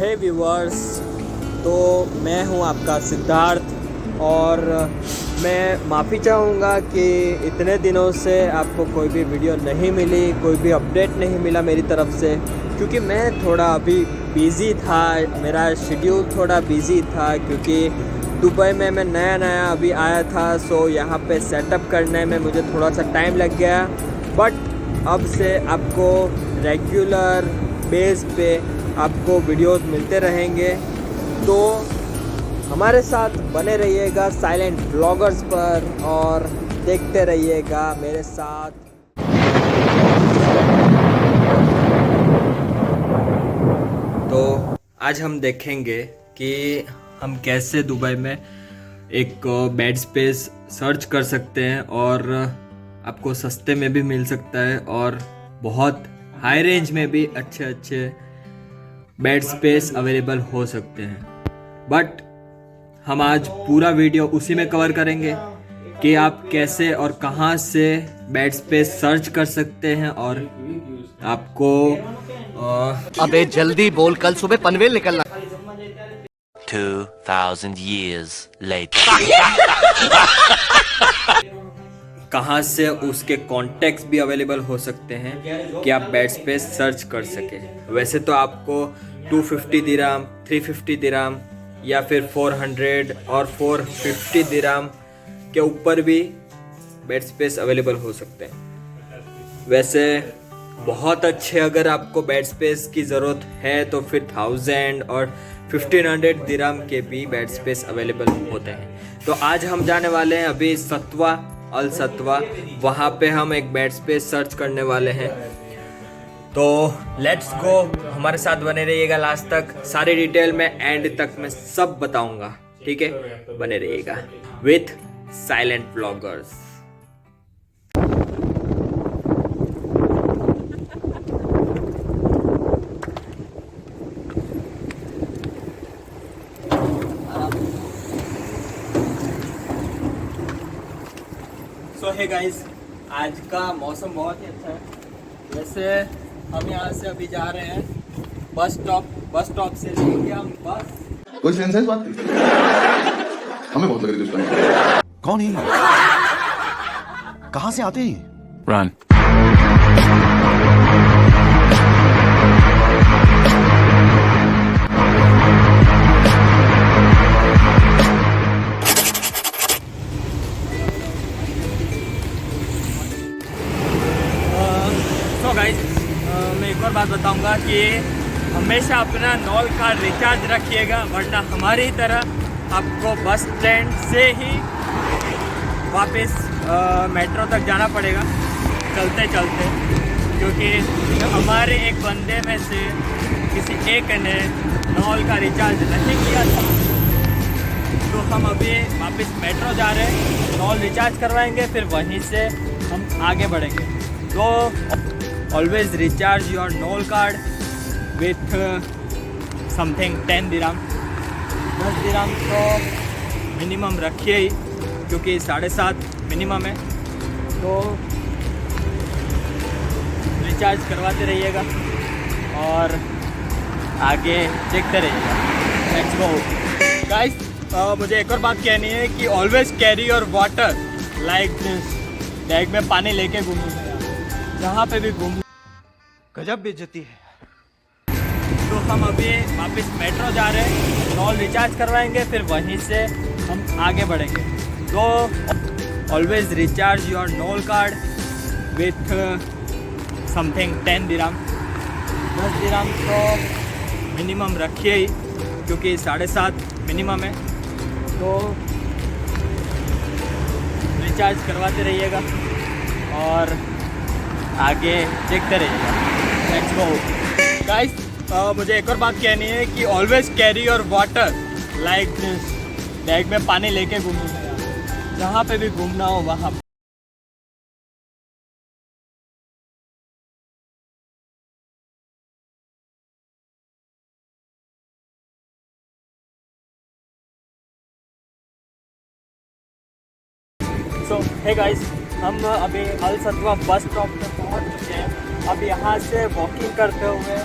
हे viewers, तो मैं हूं आपका सिद्धार्थ और मैं माफ़ी चाहूँगा कि इतने दिनों से आपको कोई भी वीडियो नहीं मिली, कोई भी अपडेट नहीं मिला मेरी तरफ से, क्योंकि मैं थोड़ा अभी बिज़ी था, मेरा शेड्यूल थोड़ा बिज़ी था क्योंकि दुबई में मैं नया अभी आया था। सो यहाँ पे सेटअप करने में मुझे थोड़ा सा टाइम लग गया, बट अब से आपको रेगुलर बेस पे आपको वीडियोस मिलते रहेंगे। तो हमारे साथ बने रहिएगा साइलेंट व्लॉगर्स पर और देखते रहिएगा मेरे साथ। तो आज हम देखेंगे कि हम कैसे दुबई में एक बेड स्पेस सर्च कर सकते हैं और आपको सस्ते में भी मिल सकता है और बहुत हाई रेंज में भी अच्छे बेड स्पेस अवेलेबल हो सकते हैं। बट हम आज पूरा वीडियो उसी में कवर करेंगे कि आप कैसे और कहां से बेड स्पेस सर्च कर सकते हैं और आपको अबे जल्दी बोल, कल सुबह पनवेल निकलना। 2000 years later. कहाँ से उसके कॉन्टेक्ट्स भी अवेलेबल हो सकते हैं कि आप बेड स्पेस सर्च कर सके। वैसे तो आपको 250 दिराम, 350 दिराम या फिर 400 और 450 दिराम के ऊपर भी बेड स्पेस अवेलेबल हो सकते हैं। वैसे बहुत अच्छे अगर आपको बेड स्पेस की ज़रूरत है तो फिर 1000 और 1500 दिराम के भी बेड स्पेस अवेलेबल होते हैं। तो आज हम जाने वाले हैं अभी सत्वा, अल सत्वा, वहाँ पे हम एक बेड स्पेस सर्च करने वाले हैं। तो लेट्स गो, हमारे साथ बने रहिएगा लास्ट तक। सारी डिटेल में एंड तक मैं सब बताऊंगा, ठीक है? बने रहिएगा with silent vloggers. So hey guys, आज का मौसम बहुत ही अच्छा है। वैसे हम यहाँ से अभी जा रहे हैं बस स्टॉप से लेंगे हम बस। कोई सेंस है इस बात की? हमें बहुत लग रही है। कौन है? कहाँ से आते हैं? Run. तो गाइस, मैं एक और बात बताऊंगा कि हमेशा अपना नॉल कार्ड रिचार्ज रखिएगा, वरना हमारी तरह आपको बस स्टैंड से ही वापस मेट्रो तक जाना पड़ेगा चलते चलते, क्योंकि हमारे एक बंदे में से किसी एक ने नॉल का रिचार्ज नहीं किया था। तो हम अभी वापस मेट्रो जा रहे हैं, नॉल रिचार्ज करवाएंगे, फिर वहीं से हम आगे बढ़ेंगे। तो always recharge your knoll card with something 10 dirham, 10 dirham तो मिनिमम रखिए ही, क्योंकि 7.5 मिनिमम है। तो रिचार्ज करवाते रहिएगा और आगे देखते रहिएगा। Let's go guys. मुझे एक और बात कहनी है कि always carry your water like this. Bag में पानी लेके घूमिएगा, जहाँ पे भी घूम। गजब बेइज्जती है। तो हम अभी वापस मेट्रो जा रहे हैं, नॉल रिचार्ज करवाएंगे, फिर वहीं से हम आगे बढ़ेंगे। तो always recharge your knoll card with something 10 dirham, 10 dirham तो मिनिमम रखिए ही, क्योंकि 7.5 मिनिमम है। तो रिचार्ज करवाते रहिएगा और आगे देखते रहिएगा। Let's go guys. मुझे एक और बात कहनी है कि always carry your water like this. Bag में पानी लेके घूमिएगा, जहाँ पे भी घूमना हो वहाँ। सो हे गाइस, हम अभी अल सत्वा बस स्टॉप पे पहुँच चुके हैं। अब यहाँ से वॉकिंग करते हुए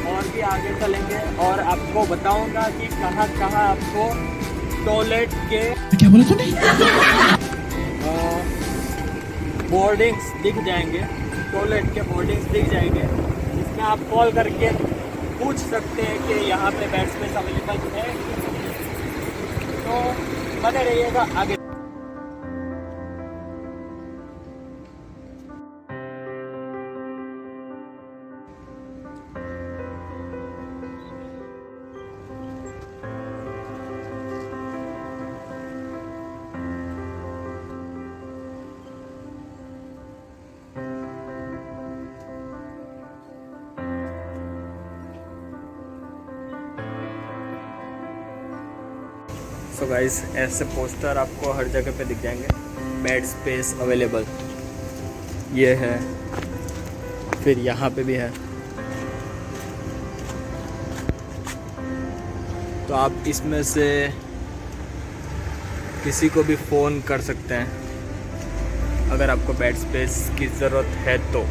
और भी आगे चलेंगे और आपको बताऊंगा कि कहाँ कहाँ आपको टॉयलेट के क्या बोला तूने? बोर्डिंग्स दिख जाएंगे, टॉयलेट के बोर्डिंग्स दिख जाएंगे, जिसमें आप कॉल करके पूछ सकते हैं कि यहाँ पे बेड स्पेस अवेलेबल है। तो बने रहिएगा आगे। सो गाइस, ऐसे पोस्टर आपको हर जगह पे दिख जाएंगे, बेड स्पेस अवेलेबल, ये है, फिर यहाँ पे भी है। तो आप इसमें से किसी को भी फ़ोन कर सकते हैं अगर आपको बेड स्पेस की ज़रूरत है तो।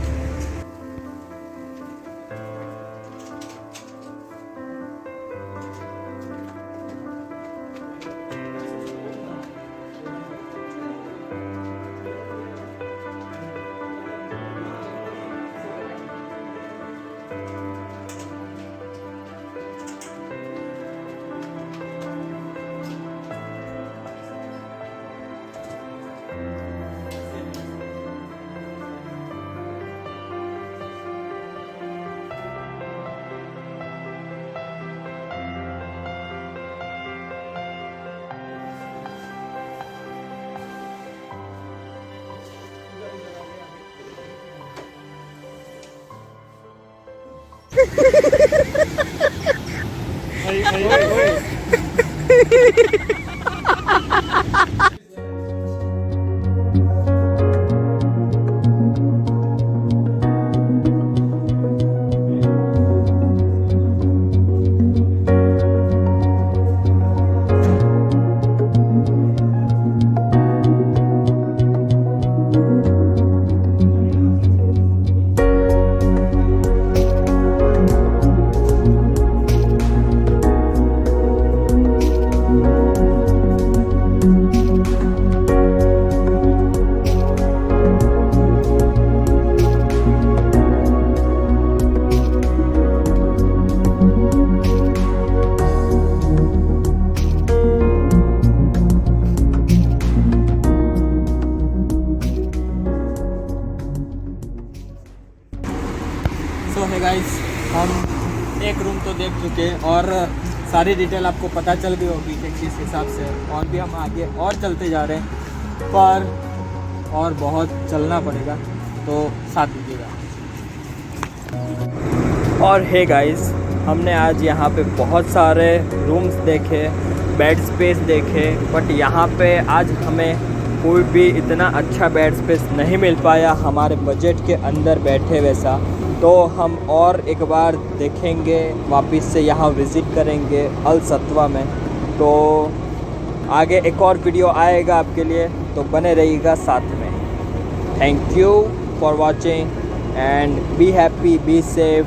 सो है गाइस, हम एक रूम तो देख चुके हैं और सारी डिटेल आपको पता चल गई होगी कि किस हिसाब से, और भी हम आगे और चलते जा रहे हैं, पर और बहुत चलना पड़ेगा, तो साथ दीजिएगा। और है गाइस, हमने आज यहाँ पे बहुत सारे रूम्स देखे, बेड स्पेस देखे, बट यहाँ पे आज हमें कोई भी इतना अच्छा बेड स्पेस नहीं मिल पाया हमारे बजट के अंदर बैठे वैसा। तो हम और एक बार देखेंगे, वापस से यहाँ विज़िट करेंगे अल सत्वा में। तो आगे एक और वीडियो आएगा आपके लिए, तो बने रहिएगा साथ में। Thank you for watching and be happy, be safe.